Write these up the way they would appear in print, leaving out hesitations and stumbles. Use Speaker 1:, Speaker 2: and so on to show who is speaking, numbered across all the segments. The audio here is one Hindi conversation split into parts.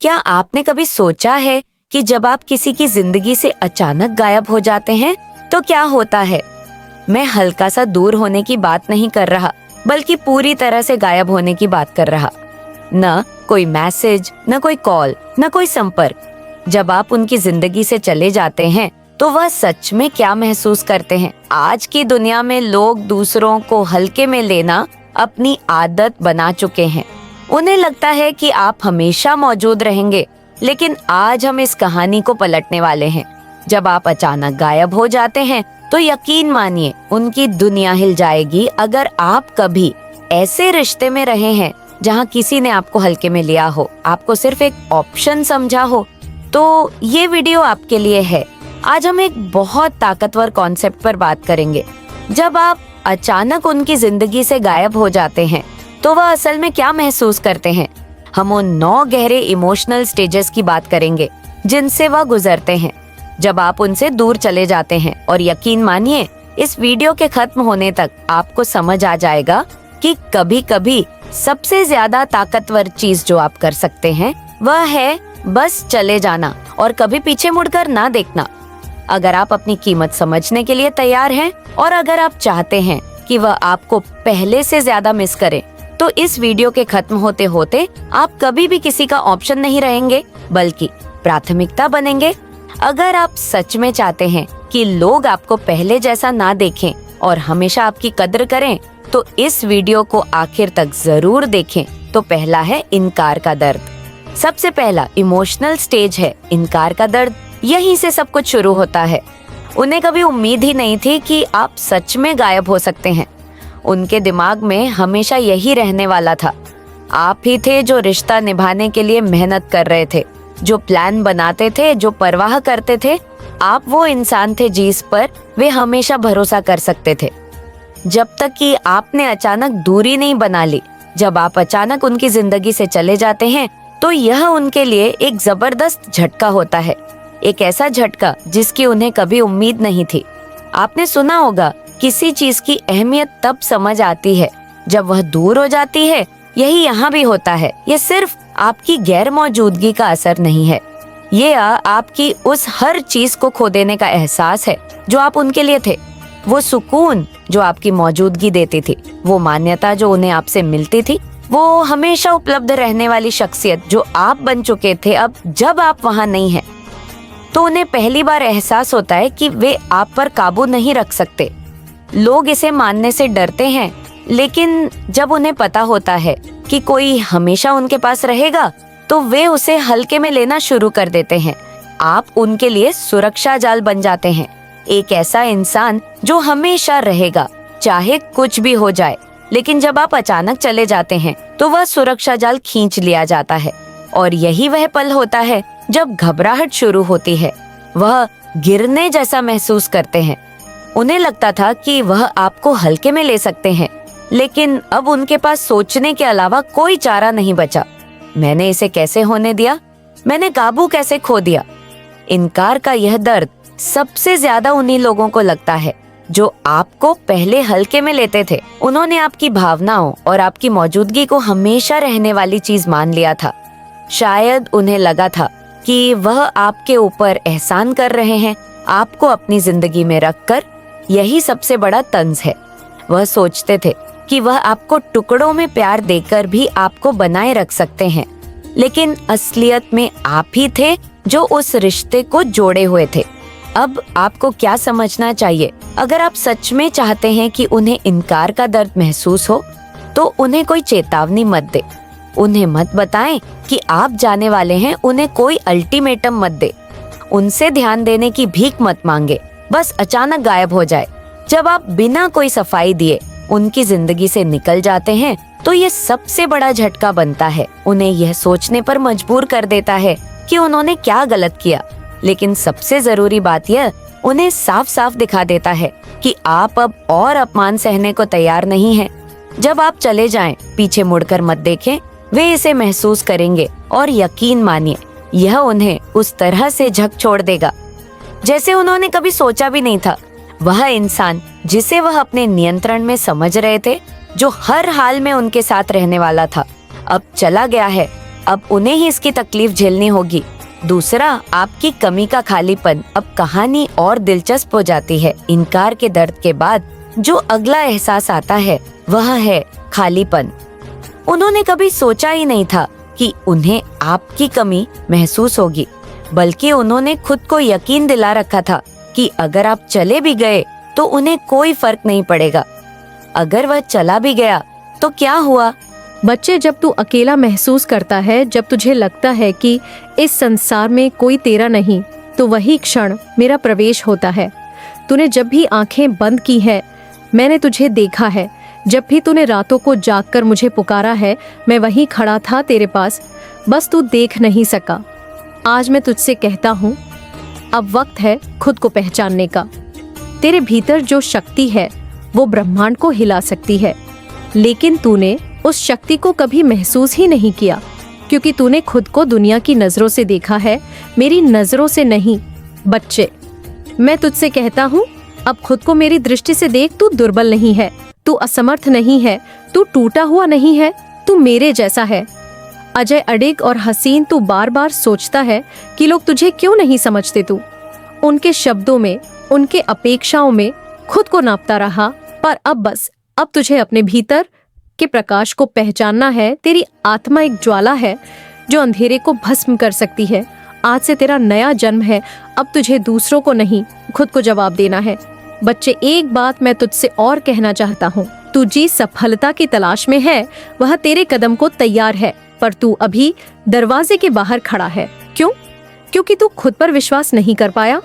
Speaker 1: क्या आपने कभी सोचा है कि जब आप किसी की जिंदगी से अचानक गायब हो जाते हैं तो क्या होता है? मैं हल्का सा दूर होने की बात नहीं कर रहा, बल्कि पूरी तरह से गायब होने की बात कर रहा। न कोई मैसेज, न कोई कॉल, न कोई संपर्क। जब आप उनकी जिंदगी से चले जाते हैं तो वह सच में क्या महसूस करते हैं? आज की दुनिया में लोग दूसरों को हल्के में लेना अपनी आदत बना चुके हैं। उन्हें लगता है कि आप हमेशा मौजूद रहेंगे, लेकिन आज हम इस कहानी को पलटने वाले हैं। जब आप अचानक गायब हो जाते हैं तो यकीन मानिए उनकी दुनिया हिल जाएगी। अगर आप कभी ऐसे रिश्ते में रहे हैं जहां किसी ने आपको हल्के में लिया हो, आपको सिर्फ एक ऑप्शन समझा हो, तो ये वीडियो आपके लिए है। आज हम एक बहुत ताकतवर कॉन्सेप्ट पर बात करेंगे। जब आप अचानक उनकी जिंदगी से गायब हो जाते हैं तो वह असल में क्या महसूस करते हैं। हम उन 9 गहरे इमोशनल स्टेजेस की बात करेंगे जिनसे वह गुजरते हैं जब आप उनसे दूर चले जाते हैं। और यकीन मानिए इस वीडियो के खत्म होने तक आपको समझ आ जाएगा कि कभी कभी सबसे ज्यादा ताकतवर चीज जो आप कर सकते हैं वह है बस चले जाना और कभी पीछे मुड़कर ना देखना। अगर आप अपनी कीमत समझने के लिए तैयार हैं और अगर आप चाहते हैं कि वह आपको पहले से ज्यादा मिस करे, तो इस वीडियो के खत्म होते होते आप कभी भी किसी का ऑप्शन नहीं रहेंगे, बल्कि प्राथमिकता बनेंगे। अगर आप सच में चाहते हैं कि लोग आपको पहले जैसा ना देखें और हमेशा आपकी कद्र करें, तो इस वीडियो को आखिर तक जरूर देखें। तो पहला है इनकार का दर्द। सबसे पहला इमोशनल स्टेज है इनकार का दर्द। यहीं से सब कुछ शुरू होता है। उन्हें कभी उम्मीद ही नहीं थी कि आप सच में गायब हो सकते हैं। उनके दिमाग में हमेशा यही रहने वाला था। आप ही थे जो रिश्ता निभाने के लिए मेहनत कर रहे थे, जो प्लान बनाते थे, जो परवाह करते थे। आप वो इंसान थे जिस पर वे हमेशा भरोसा कर सकते थे। जब तक कि आपने अचानक दूरी नहीं बना ली। जब आप अचानक उनकी जिंदगी से चले जाते हैं तो यह उनके लिए एक जबरदस्त झटका होता है। एक ऐसा झटका जिसकी उन्हें कभी उम्मीद नहीं थी। आपने सुना होगा, किसी चीज की अहमियत तब समझ आती है जब वह दूर हो जाती है। यही यहाँ भी होता है। ये सिर्फ आपकी गैर मौजूदगी का असर नहीं है, ये आपकी उस हर चीज को खो देने का एहसास है जो आप उनके लिए थे। वो सुकून जो आपकी मौजूदगी देती थी, वो मान्यता जो उन्हें आपसे मिलती थी, वो हमेशा उपलब्ध रहने वाली शख्सियत जो आप बन चुके थे। अब जब आप वहाँ नहीं हैं, तो उन्हें पहली बार एहसास होता है कि वे आप पर काबू नहीं रख सकते। लोग इसे मानने से डरते हैं, लेकिन जब उन्हें पता होता है कि कोई हमेशा उनके पास रहेगा, तो वे उसे हल्के में लेना शुरू कर देते हैं। आप उनके लिए सुरक्षा जाल बन जाते हैं, एक ऐसा इंसान जो हमेशा रहेगा चाहे कुछ भी हो जाए। लेकिन जब आप अचानक चले जाते हैं तो वह सुरक्षा जाल खींच लिया जाता है। और यही वह पल होता है जब घबराहट शुरू होती है। वह गिरने जैसा महसूस करते हैं। उन्हें लगता था कि वह आपको हल्के में ले सकते हैं, लेकिन अब उनके पास सोचने के अलावा कोई चारा नहीं बचा। मैंने इसे कैसे होने दिया? मैंने काबू कैसे खो दिया? इनकार का यह दर्द सबसे ज्यादा उन्हीं लोगों को लगता है जो आपको पहले हल्के में लेते थे। उन्होंने आपकी भावनाओं और आपकी मौजूदगी को हमेशा रहने वाली चीज मान लिया था। शायद उन्हें लगा था कि वह आपके ऊपर एहसान कर रहे हैं, आपको अपनी जिंदगी में रखकर। यही सबसे बड़ा तंज है। वह सोचते थे कि वह आपको टुकड़ों में प्यार देकर भी आपको बनाए रख सकते हैं, लेकिन असलियत में आप ही थे जो उस रिश्ते को जोड़े हुए थे। अब आपको क्या समझना चाहिए? अगर आप सच में चाहते हैं कि उन्हें इनकार का दर्द महसूस हो, तो उन्हें कोई चेतावनी मत दे। उन्हें मत बताएं कि आप जाने वाले हैं। उन्हें कोई अल्टीमेटम मत दे। उनसे ध्यान देने की भीख मत मांगे। बस अचानक गायब हो जाए। जब आप बिना कोई सफाई दिए उनकी जिंदगी से निकल जाते हैं तो ये सबसे बड़ा झटका बनता है। उन्हें यह सोचने पर मजबूर कर देता है कि उन्होंने क्या गलत किया। लेकिन सबसे जरूरी बात यह उन्हें साफ साफ दिखा देता है कि आप अब और अपमान सहने को तैयार नहीं हैं। जब आप चले जाएं, पीछे मुड़कर मत देखें। वे इसे महसूस करेंगे और यकीन मानिए यह उन्हें उस तरह से झक छोड़ देगा जैसे उन्होंने कभी सोचा भी नहीं था। वह इंसान जिसे वह अपने नियंत्रण में समझ रहे थे, जो हर हाल में उनके साथ रहने वाला था, अब चला गया है। अब उन्हें ही इसकी तकलीफ झेलनी होगी। दूसरा, आपकी कमी का खालीपन। अब कहानी और दिलचस्प हो जाती है। इनकार के दर्द के बाद जो अगला एहसास आता है वह है खालीपन। उन्होंने कभी सोचा ही नहीं था कि उन्हें आपकी कमी महसूस होगी, बल्कि उन्होंने खुद को यकीन दिला रखा था कि अगर आप चले भी गए तो उन्हें कोई फर्क नहीं पड़ेगा। अगर वह चला भी गया तो क्या हुआ?
Speaker 2: बच्चे, जब तू अकेला महसूस करता है, जब तुझे लगता है कि इस संसार में कोई तेरा नहीं, तो वही क्षण मेरा प्रवेश होता है। तूने जब भी आंखें बंद की है, मैंने तुझे देखा है। जब भी तूने रातों को जागकर मुझे पुकारा है, मैं वहीं खड़ा था तेरे पास, बस तू देख नहीं सका। आज मैं तुझसे कहता हूँ, अब वक्त है खुद को पहचानने का। तेरे भीतर जो शक्ति है वो ब्रह्मांड को हिला सकती है, लेकिन तूने उस शक्ति को कभी महसूस ही नहीं किया, क्योंकि तूने खुद को दुनिया की नजरों से देखा है, मेरी नजरों से नहीं। बच्चे, मैं तुझसे कहता हूँ, अब खुद को मेरी दृष्टि से देख। तू दुर्बल नहीं है, तू असमर्थ नहीं है, तू टूटा हुआ नहीं है, तू मेरे जैसा है। अजय अडिग और हसीन, तू बार बार सोचता है कि लोग तुझे क्यों नहीं समझते। तू उनके शब्दों में, उनके अपेक्षाओं में खुद को नापता रहा, पर अब तुझे अपने भीतर के प्रकाश को पहचानना है। तेरी आत्मा एक ज्वाला है जो अंधेरे को भस्म कर सकती है। आज से तेरा नया जन्म है। अब तुझे दूसरों को नहीं, खुद को जवाब देना है। बच्चे, एक बात मैं तुझसे और कहना चाहता हूँ। तू जिस सफलता की तलाश में है वह तेरे कदम को तैयार है, पर तू अभी दरवाजे के बाहर खड़ा है। क्यों? क्योंकि तू खुद पर विश्वास नहीं कर पाया।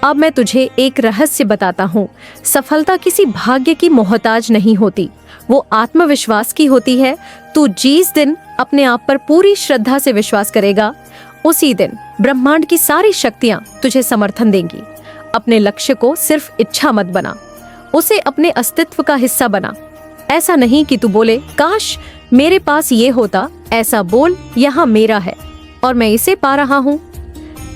Speaker 2: अब मैं तुझे एक रहस्य बताता हूँ। सफलता किसी भाग्य की मोहताज नहीं होती, वो आत्मविश्वास की होती है। तू जिस दिन अपने आप पर पूरी श्रद्धा से विश्वास करेगा, उसी दिन ब्रह्मांड की सारी शक्तियाँ तुझे समर्थन देंगी। अपने लक्ष्य को सिर्फ इच्छा मत बना, उसे अपने अस्तित्व का हिस्सा बना। ऐसा नहीं कि तू बोले काश मेरे पास ये होता, ऐसा बोल यहाँ मेरा है और मैं इसे पा रहा हूँ।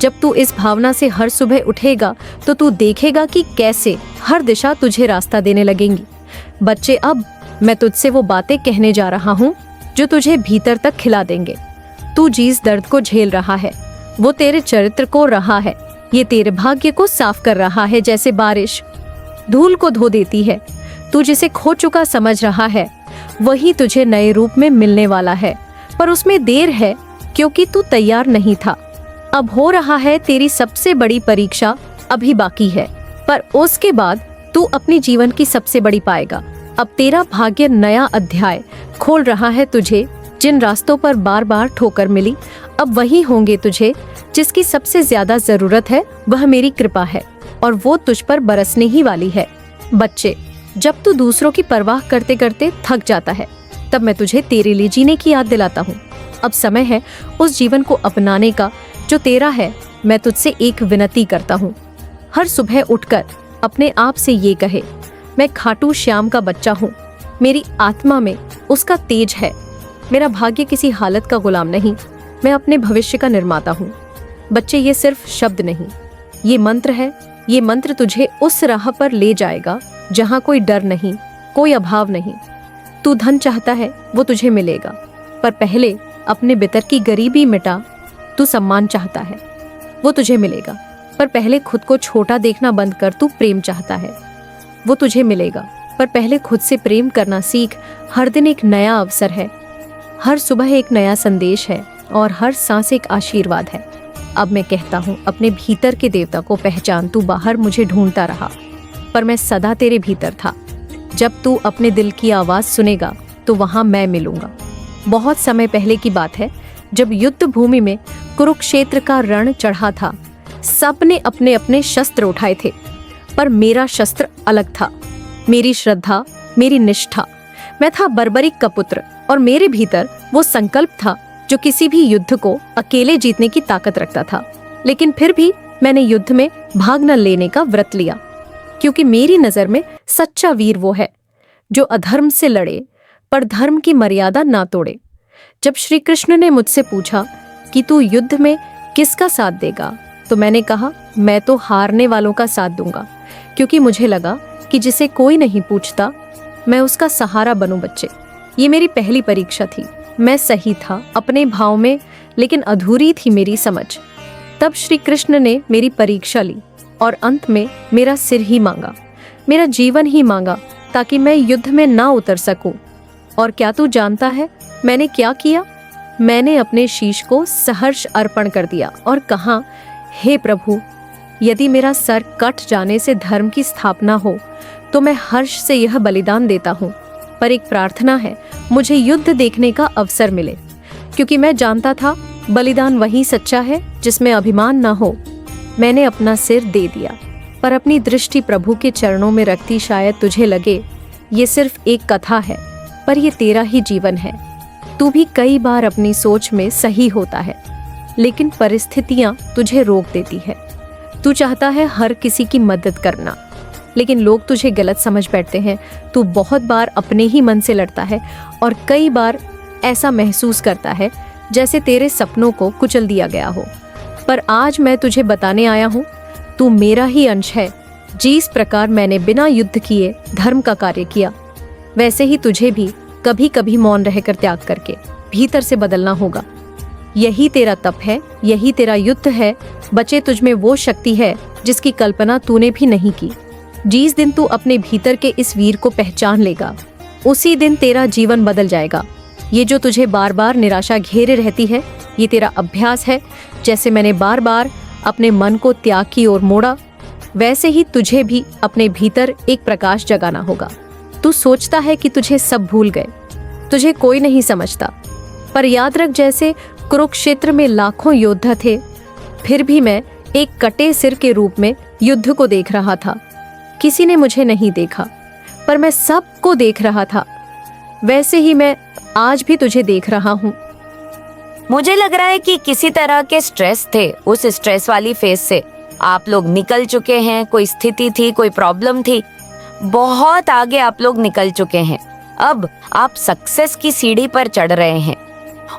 Speaker 2: जब तू इस भावना से हर सुबह उठेगा तो तू देखेगा कि कैसे हर दिशा तुझे रास्ता देने लगेंगी। बच्चे, अब मैं तुझसे वो बातें कहने जा रहा हूँ जो तुझे भीतर तक खिला देंगे। तू जिस दर्द को झेल रहा है वो तेरे चरित्र को रहा है, ये तेरे भाग्य को साफ कर रहा है, जैसे बारिश धूल को धो देती है। तू जिसे खो चुका समझ रहा है वही तुझे नए रूप में मिलने वाला है, पर उसमें देर है क्योंकि तू तैयार नहीं था। अब हो रहा है तेरी सबसे बड़ी परीक्षा अभी बाकी है, पर उसके बाद तू अपनी जीवन की सबसे बड़ी पाएगा। अब तेरा भाग्य नया अध्याय खोल रहा है तुझे। जिन रास्तों पर बार बार ठोकर मिली, अब वही होंगे तुझे जिसकी सबसे ज्यादा जरूरत है। वह मेरी कृपा है और वो तुझ पर बरसने ही वाली है। बच्चे, जब तू दूसरों की परवाह करते करते थक जाता है, तब मैं तुझे तेरे लिए जीने की याद दिलाता हूँ। अब समय है उस जीवन को अपनाने का जो तेरा है। मैं तुझसे एक विनती करता हूँ, हर सुबह उठकर अपने आप से ये कहे, मैं खाटू श्याम का बच्चा हूँ, मेरी आत्मा में उसका तेज है। मेरा भाग्य किसी हालत का गुलाम नहीं, मैं अपने भविष्य का निर्माता हूँ। बच्चे, ये सिर्फ शब्द नहीं, ये मंत्र है। ये मंत्र तुझे उस राह पर ले जाएगा जहाँ कोई डर नहीं, कोई अभाव नहीं। तू धन चाहता है, वो तुझे मिलेगा, पर पहले अपने भीतर की गरीबी मिटा। तू सम्मान चाहता है, वो तुझे मिलेगा, पर पहले खुद को छोटा देखना बंद कर। तू प्रेम चाहता है, वो तुझे मिलेगा, पर पहले खुद से प्रेम करना सीख। हर दिन एक नया अवसर है, हर सुबह एक नया संदेश है और हर सांस एक आशीर्वाद है। अब मैं कहता हूँ, अपने भीतर के देवता को पहचान। तू बाहर मुझे ढूंढता रहा, पर मैं सदा तेरे भीतर था। जब तू अपने दिल की आवाज सुनेगा तो वहां मैं मिलूंगा। बहुत समय पहले की बात है, जब युद्ध भूमि में कुरुक्षेत्र का रण चढ़ा था। सबने अपने अपने शस्त्र उठाए थे, पर मेरा शस्त्र अलग था। मेरी श्रद्धा, मेरी निष्ठा। मैं था बर्बरिक का पुत्र और मेरे भीतर वो संकल्प था जो किसी भी युद्ध को अकेले जीतने की ताकत रखता था। लेकिन फिर भी मैंने युद्ध में भाग न लेने का व्रत लिया, क्योंकि मेरी नजर में सच्चा वीर वो है जो अधर्म से लड़े पर धर्म की मर्यादा ना तोड़े। जब श्री कृष्ण ने मुझसे पूछा कि तू युद्ध में किसका साथ देगा, तो मैंने कहा, मैं तो हारने वालों का साथ दूंगा, क्योंकि मुझे लगा कि जिसे कोई नहीं पूछता मैं उसका सहारा बनूं। बच्चे, ये मेरी पहली परीक्षा थी। मैं सही था, अपने भाव में लेकिन अधूरी थी मेरी समझ। तब श्री कृष्ण ने मेरी परीक्षा ली और अंत में मेरा सिर ही मांगा, मेरा जीवन ही मांगा, ताकि मैं युद्ध में ना उतर सकूं। और क्या तू जानता है मैंने क्या किया? मैंने अपने शीश को सहर्ष अर्पण कर दिया और कहा, हे प्रभु, यदि मेरा सर कट जाने से धर्म की स्थापना हो तो मैं हर्ष से यह बलिदान देता हूँ। पर एक प्रार्थना है, मुझे युद्ध देखने का अवसर मिले, क्योंकि मैं जानता था बलिदान वही सच्चा है जिसमें अभिमान न हो। मैंने अपना सिर दे दिया, पर अपनी दृष्टि प्रभु के चरणों में रखती शायद तुझे लगे ये सिर्फ एक कथा है, पर ये तेरा ही जीवन है। तू भी कई बार अपनी सोच में सही होता है, लेकिन परिस्थितियां तुझे रोक देती है। तू चाहता है हर किसी की मदद करना, लेकिन लोग तुझे गलत समझ बैठते हैं। तू बहुत बार अपने ही मन से लड़ता है और कई बार ऐसा महसूस करता है जैसे तेरे सपनों को कुचल दिया गया हो। पर आज मैं तुझे बताने आया हूँ, तू मेरा ही अंश है। जिस प्रकार मैंने बिना युद्ध किए धर्म का कार्य किया, वैसे ही तुझे भी कभी कभी मौन रहकर त्याग करके भीतर से बदलना होगा। यही तेरा तप है, यही तेरा युद्ध है। बचे तुझमें वो शक्ति है जिसकी कल्पना तूने भी नहीं की। जिस दिन तू अपने भीतर के इस वीर को पहचान लेगा, उसी दिन तेरा जीवन बदल जाएगा। ये जो तुझे बार बार निराशा घेरे रहती है, ये तेरा अभ्यास है। जैसे मैंने बार बार अपने मन को त्याग की ओर मोड़ा, वैसे ही तुझे भी अपने भीतर एक प्रकाश जगाना होगा। तू सोचता है कि तुझे सब भूल गए, तुझे कोई नहीं समझता, पर याद रख, जैसे कुरुक्षेत्र में लाखों योद्धा थे, फिर भी मैं एक कटे सिर के रूप में युद्ध को देख रहा था। किसी ने मुझे नहीं देखा, पर मैं सबको देख रहा था। वैसे ही मैं आज भी तुझे देख रहा हूँ।
Speaker 1: मुझे लग रहा है कि किसी तरह के स्ट्रेस थे, उस स्ट्रेस वाली फेज से आप लोग निकल चुके हैं। कोई स्थिति थी, कोई प्रॉब्लम थी, बहुत आगे आप लोग निकल चुके हैं। अब आप सक्सेस की सीढ़ी पर चढ़ रहे हैं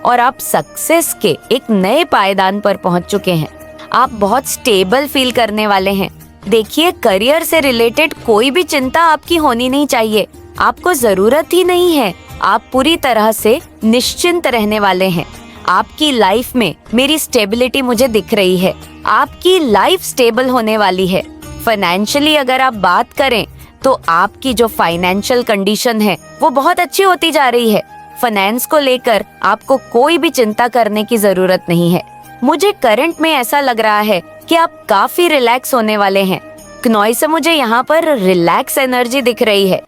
Speaker 1: और आप सक्सेस के एक नए पायदान पर पहुंच चुके हैं। आप बहुत स्टेबल फील करने वाले हैं। देखिए, करियर से रिलेटेड कोई भी चिंता आपकी होनी नहीं चाहिए। आपको जरूरत ही नहीं है। आप पूरी तरह से निश्चिंत रहने वाले हैं। आपकी लाइफ में मेरी स्टेबिलिटी मुझे दिख रही है। आपकी लाइफ स्टेबल होने वाली है। फाइनेंशियली अगर आप बात करें तो आपकी जो फाइनेंशियल कंडीशन है वो बहुत अच्छी होती जा रही है। फाइनेंस को लेकर आपको कोई भी चिंता करने की जरूरत नहीं है। मुझे करंट में ऐसा लग रहा है कि आप काफी रिलैक्स होने वाले हैं। क्नॉय से मुझे यहाँ पर रिलैक्स एनर्जी दिख रही है।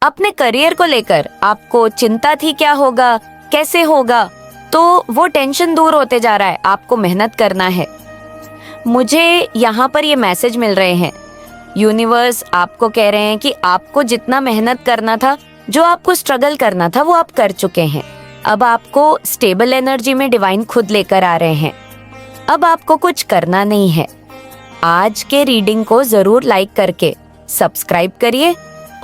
Speaker 1: अपने करियर को लेकर आपको चिंता थी, क्या होगा, कैसे होगा, तो वो टेंशन दूर होते जा रहा है। आपको मेहनत करना है। मुझे यहाँ पर ये मैसेज मिल रहे हैं, यूनिवर्स आपको कह रहे हैं कि आपको जितना मेहनत करना था, जो आपको स्ट्रगल करना था, वो आप कर चुके हैं। अब आपको स्टेबल एनर्जी में डिवाइन खुद लेकर आ रहे हैं। अब आपको कुछ करना नहीं है। आज के रीडिंग को जरूर लाइक करके सब्सक्राइब करिए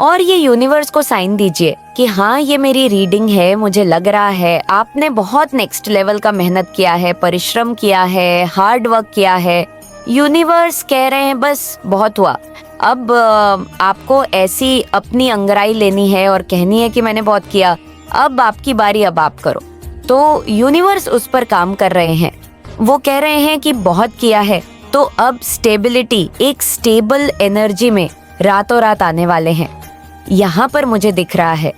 Speaker 1: और ये यूनिवर्स को साइन दीजिए कि हाँ, ये मेरी रीडिंग है। मुझे लग रहा है आपने बहुत नेक्स्ट लेवल का मेहनत किया है, परिश्रम किया है, हार्ड वर्क किया है। यूनिवर्स कह रहे हैं बस बहुत हुआ। अब आपको ऐसी अपनी अंगड़ाई लेनी है और कहनी है कि मैंने बहुत किया, अब आपकी बारी, अब आप करो। तो यूनिवर्स उस पर काम कर रहे हैं। वो कह रहे हैं कि बहुत किया है, तो अब स्टेबिलिटी, एक स्टेबल एनर्जी में रातों रात आने वाले हैं। यहाँ पर मुझे दिख रहा है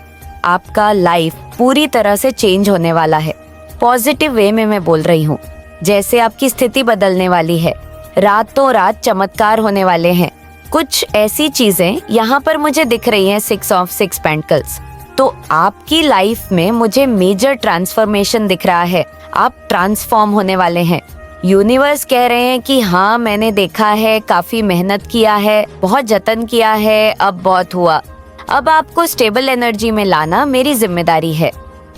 Speaker 1: आपका लाइफ पूरी तरह से चेंज होने वाला है। पॉजिटिव वे में मैं बोल रही हूँ। जैसे आपकी स्थिति बदलने वाली है, रातों रात चमत्कार होने वाले हैं। कुछ ऐसी चीजें यहाँ पर मुझे दिख रही हैं, 6 ऑफ 6 पेंटिकल्स। तो आपकी लाइफ में मुझे मेजर ट्रांसफॉर्मेशन दिख रहा है। आप ट्रांसफॉर्म होने वाले हैं। यूनिवर्स कह रहे हैं कि हाँ, मैंने देखा है, काफी मेहनत किया है, बहुत जतन किया है, अब बहुत हुआ। अब आपको स्टेबल एनर्जी में लाना मेरी जिम्मेदारी है।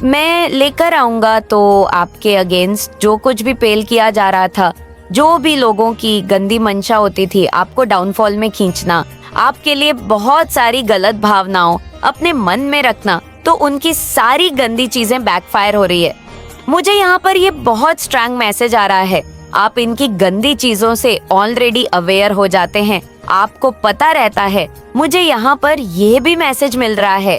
Speaker 1: मैं लेकर आऊंगा। तो आपके अगेंस्ट जो कुछ भी पेल किया जा रहा था, जो भी लोगों की गंदी मंशा होती थी आपको डाउनफॉल में खींचना, आपके लिए बहुत सारी गलत भावनाओं अपने मन में रखना, तो उनकी सारी गंदी चीजें बैकफायर हो रही है। मुझे यहाँ पर ये बहुत स्ट्रांग मैसेज आ रहा है। आप इनकी गंदी चीजों से ऑलरेडी अवेयर हो जाते हैं, आपको पता रहता है। मुझे यहाँ पर ये भी मैसेज मिल रहा है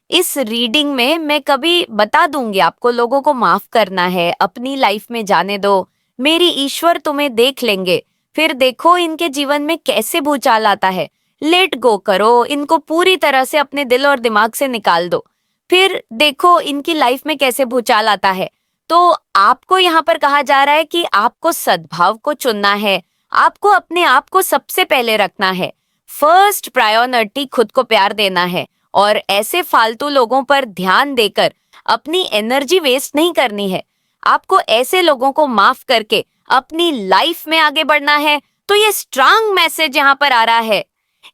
Speaker 1: इस रीडिंग में मैं कभी बता दूंगी आपको, लोगों को माफ करना है, अपनी लाइफ में जाने दो, मेरी ईश्वर तुम्हें देख लेंगे। फिर देखो इनके जीवन में कैसे भूचाल आता है, लेट गो करो, इनको पूरी तरह से अपने दिल और दिमाग से निकाल दो। फिर देखो इनकी लाइफ में कैसे भूचाल आता है। तो आपको यहाँ पर कहा जा रहा है कि आपको सद्भाव को चुनना है, आपको अपने आप को सबसे पहले रखना है, फर्स्ट प्रायोरिटी खुद को प्यार देना है, और ऐसे फालतू लोगों पर ध्यान देकर अपनी एनर्जी वेस्ट नहीं करनी है। आपको ऐसे लोगों को माफ करके अपनी लाइफ में आगे बढ़ना है। तो ये स्ट्रांग मैसेज यहाँ पर आ रहा है,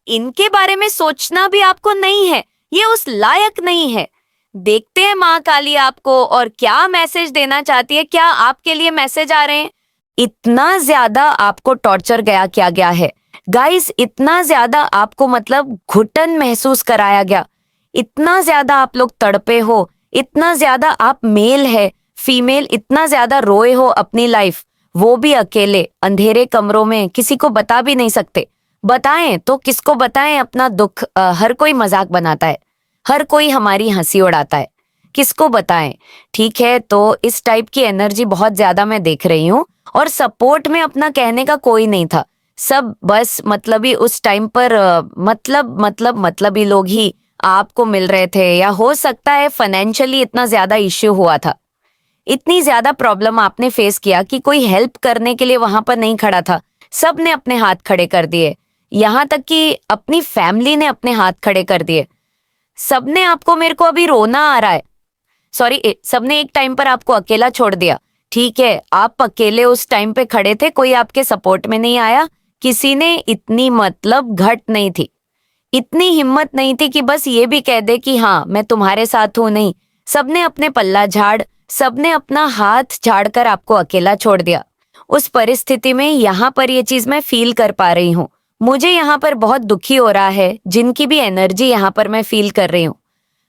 Speaker 1: इनके बारे में सोचना भी आपको नहीं है, ये उस लायक नहीं है। देखते हैं माँ काली आपको और क्या मैसेज देना चाहती है। क्या आपके लिए मैसेज आ रहे हैं? इतना ज्यादा आपको टॉर्चर किया गया है गाइस, इतना ज्यादा आपको मतलब घुटन महसूस कराया गया, इतना ज्यादा आप लोग तड़पे हो, इतना ज्यादा आप मेल है फीमेल, इतना ज्यादा रोए हो अपनी लाइफ, वो भी अकेले अंधेरे कमरों में, किसी को बता भी नहीं सकते। बताएं तो किसको बताएं अपना दुख? हर कोई मजाक बनाता है, हर कोई हमारी हंसी उड़ाता है, किसको बताएं? ठीक है, तो इस टाइप की एनर्जी बहुत ज्यादा मैं देख रही हूँ, और सपोर्ट में अपना कहने का कोई नहीं था, सब बस मतलबी उस टाइम पर मतलबी लोग ही आपको मिल रहे थे, या हो सकता है फाइनेंशियली इतना ज्यादा इश्यू हुआ था, इतनी ज्यादा प्रॉब्लम आपने फेस किया कि कोई हेल्प करने के लिए वहां पर नहीं खड़ा था, सब ने अपने हाथ खड़े कर दिए, यहाँ तक कि अपनी फैमिली ने अपने हाथ खड़े कर दिए। सबने आपको, मेरे को अभी रोना आ रहा है, सॉरी, सबने एक टाइम पर आपको अकेला छोड़ दिया। ठीक है, आप अकेले उस टाइम पे खड़े थे, कोई आपके सपोर्ट में नहीं आया, किसी ने इतनी मतलब घट नहीं थी, इतनी हिम्मत नहीं थी कि बस ये भी कह दे कि हाँ मैं तुम्हारे साथ हूं। नहीं, सबने अपने पल्ला झाड़, सबने अपना हाथ झाड़ कर आपको अकेला छोड़ दिया। उस परिस्थिति में यहाँ पर ये चीज मैं फील कर पा रही हूँ, मुझे यहाँ पर बहुत दुखी हो रहा है, जिनकी भी एनर्जी यहाँ पर मैं फील कर रही हूँ।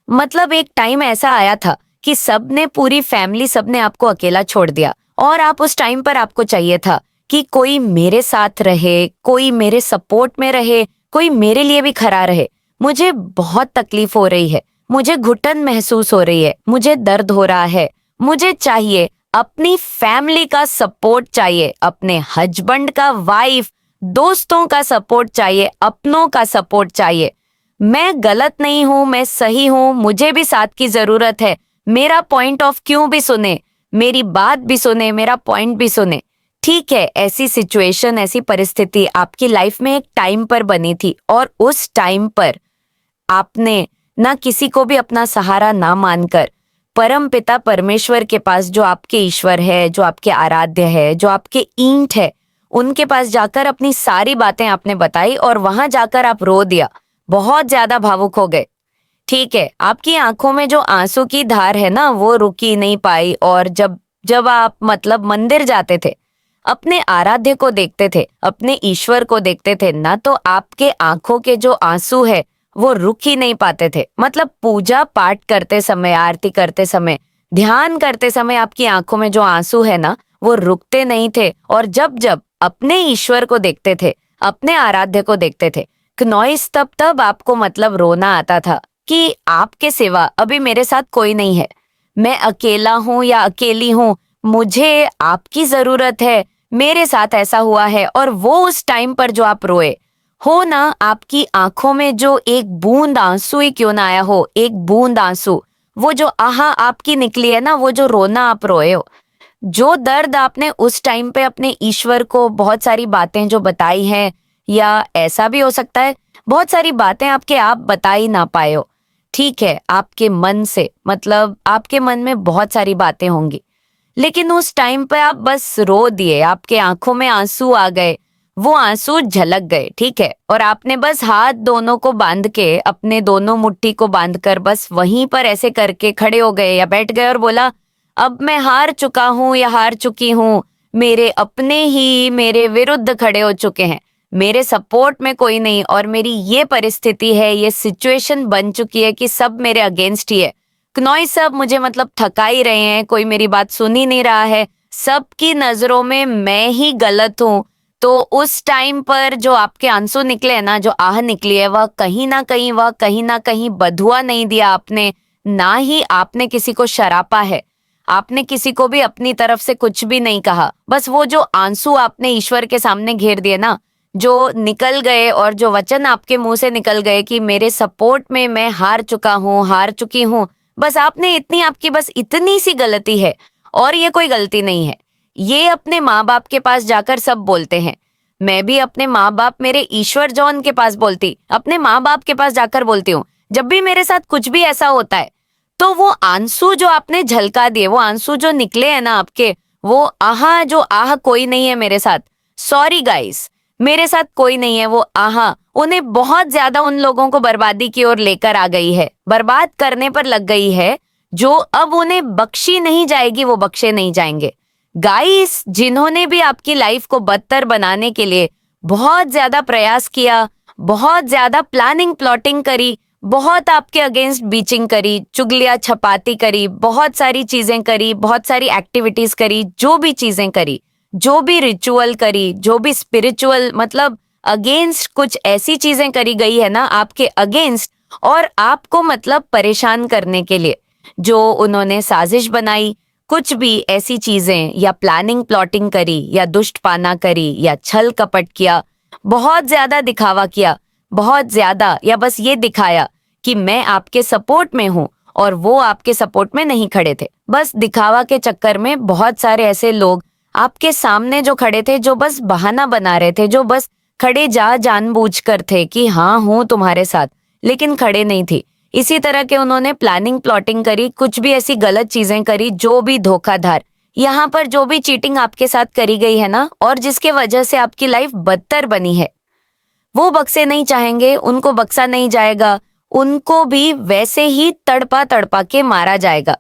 Speaker 1: मतलब एक टाइम ऐसा आया था कि सबने, पूरी फैमिली, सबने आपको अकेला छोड़ दिया, और आप उस टाइम पर आपको चाहिए था कि कोई मेरे साथ रहे, कोई मेरे सपोर्ट में रहे, कोई मेरे लिए भी खड़ा रहे। मुझे बहुत तकलीफ हो रही है, मुझे घुटन महसूस हो रही है, मुझे दर्द हो रहा है, मुझे चाहिए अपनी फैमिली का सपोर्ट चाहिए, अपने हस्बैंड का, वाइफ, दोस्तों का सपोर्ट चाहिए, अपनों का सपोर्ट चाहिए। मैं गलत नहीं हूं, मैं सही हूं, मुझे भी साथ की जरूरत है, मेरा पॉइंट ऑफ क्यों भी सुने, मेरी बात भी सुने, मेरा पॉइंट भी सुने। ठीक है, ऐसी सिचुएशन, ऐसी परिस्थिति आपकी लाइफ में एक टाइम पर बनी थी, और उस टाइम पर आपने ना किसी को भी अपना सहारा ना मानकर परम पिता परमेश्वर के पास, जो आपके ईश्वर है, जो आपके आराध्य है, जो आपके ईंट है, उनके पास जाकर अपनी सारी बातें आपने बताई, और वहां जाकर आप रो दिया, बहुत ज्यादा भावुक हो गए। ठीक है, आपकी आंखों में जो आंसू की धार है ना, वो रुकी नहीं पाई, और जब जब आप मतलब मंदिर जाते थे, अपने आराध्य को देखते थे, अपने ईश्वर को देखते थे ना, तो आपके आंखों के जो आंसू है वो रुक ही नहीं पाते थे। मतलब पूजा पाठ करते समय, आरती करते समय, ध्यान करते समय आपकी आंखों में जो आंसू है ना, वो रुकते नहीं थे। और जब जब अपने ईश्वर को देखते थे, अपने आराध्य को देखते थे, क्नॉइस, तब तब आपको मतलब रोना आता था कि आपके सिवा अभी मेरे साथ कोई नहीं है, मैं अकेला हूँ या अकेली हूँ, मुझे आपकी जरूरत है, मेरे साथ ऐसा हुआ है। और वो उस टाइम पर जो आप रोए हो ना, आपकी आंखों में जो एक बूंद आंसू ही क्यों ना आया हो, एक बूंद आंसू, वो जो आहा आपकी निकली है ना, वो जो रोना आप रोए हो, जो दर्द आपने उस टाइम पे अपने ईश्वर को बहुत सारी बातें जो बताई हैं, या ऐसा भी हो सकता है बहुत सारी बातें आपके आप बता ही ना पाए हो। ठीक है, आपके मन से, मतलब आपके मन में बहुत सारी बातें होंगी, लेकिन उस टाइम पे आप बस रो दिए, आपके आंखों में आंसू आ गए, वो आंसू झलक गए। ठीक है, और आपने बस हाथ दोनों को बांध के, अपने दोनों मुट्ठी को बांध कर बस वहीं पर ऐसे करके खड़े हो गए या बैठ गए, और बोला अब मैं हार चुका हूं या हार चुकी हूं, मेरे अपने ही मेरे विरुद्ध खड़े हो चुके हैं, मेरे सपोर्ट में कोई नहीं, और मेरी ये परिस्थिति है, ये सिचुएशन बन चुकी है कि सब मेरे अगेंस्ट ही है। क्नॉय सब मुझे मतलब थका ही रहे हैं, कोई मेरी बात सुन ही नहीं रहा है, सबकी नजरों में मैं ही गलत हूँ, तो उस टाइम पर जो आपके आंसू निकले है ना, जो आह निकली है, वह कहीं ना कहीं बधुआ नहीं दिया आपने, ना ही आपने किसी को शरापा है, आपने किसी को भी अपनी तरफ से कुछ भी नहीं कहा। बस वो जो आंसू आपने ईश्वर के सामने घेर दिए ना, जो निकल गए और जो वचन आपके मुंह से निकल गए कि मेरे सपोर्ट में मैं हार चुकी हूँ, बस आपने आपकी बस इतनी सी गलती है और ये कोई गलती नहीं है। ये अपने माँ बाप के पास जाकर सब बोलते हैं। मैं भी अपने माँ बाप, मेरे ईश्वर जॉन के पास बोलती, अपने माँ बाप के पास जाकर बोलती हूँ जब भी मेरे साथ कुछ भी ऐसा होता है। तो वो आंसू जो आपने झलका दिए, वो आंसू जो निकले हैं ना आपके, वो जो आह कोई नहीं है मेरे साथ, सॉरी गाइस, मेरे साथ कोई नहीं है। वो उन्हें बहुत ज्यादा उन लोगों को बर्बादी की ओर लेकर आ गई है, बर्बाद करने पर लग गई है, जो अब उन्हें बख्शी नहीं जाएगी, वो बख्शे नहीं जाएंगे। गाइस, जिन्होंने भी आपकी लाइफ को बदतर बनाने के लिए बहुत ज्यादा प्रयास किया, बहुत ज्यादा प्लानिंग प्लॉटिंग करी, बहुत आपके अगेंस्ट बीचिंग करी, चुगलियां छपाती करी, बहुत सारी चीजें करी, बहुत सारी एक्टिविटीज करी, जो भी चीजें करी, जो भी रिचुअल करी, जो भी स्पिरिचुअल मतलब अगेंस्ट कुछ ऐसी चीजें करी गई है ना आपके अगेंस्ट, और आपको मतलब परेशान करने के लिए जो उन्होंने साजिश बनाई, कुछ भी ऐसी चीजें या प्लानिंग प्लॉटिंग करी या दुष्ट पाना करी या छल कपट किया, बहुत ज्यादा दिखावा किया, बहुत ज्यादा, या बस ये दिखाया कि मैं आपके सपोर्ट में हूं और वो आपके सपोर्ट में नहीं खड़े थे। बस दिखावा के चक्कर में बहुत सारे ऐसे लोग आपके सामने जो खड़े थे, जो बस बहाना बना रहे थे, जो बस खड़े जानबूझकर थे कि हाँ हूं तुम्हारे साथ, लेकिन खड़े नहीं थे। इसी तरह के उन्होंने प्लानिंग प्लॉटिंग करी, कुछ भी ऐसी गलत चीजें करी, जो भी धोखाधार, यहाँ पर जो भी चीटिंग आपके साथ करी गई है ना, और जिसके वजह से आपकी लाइफ बदतर बनी है, वो बख्शे नहीं चाहेंगे, उनको बख्शा नहीं जाएगा, उनको भी वैसे ही तड़पा तड़पा के मारा जाएगा।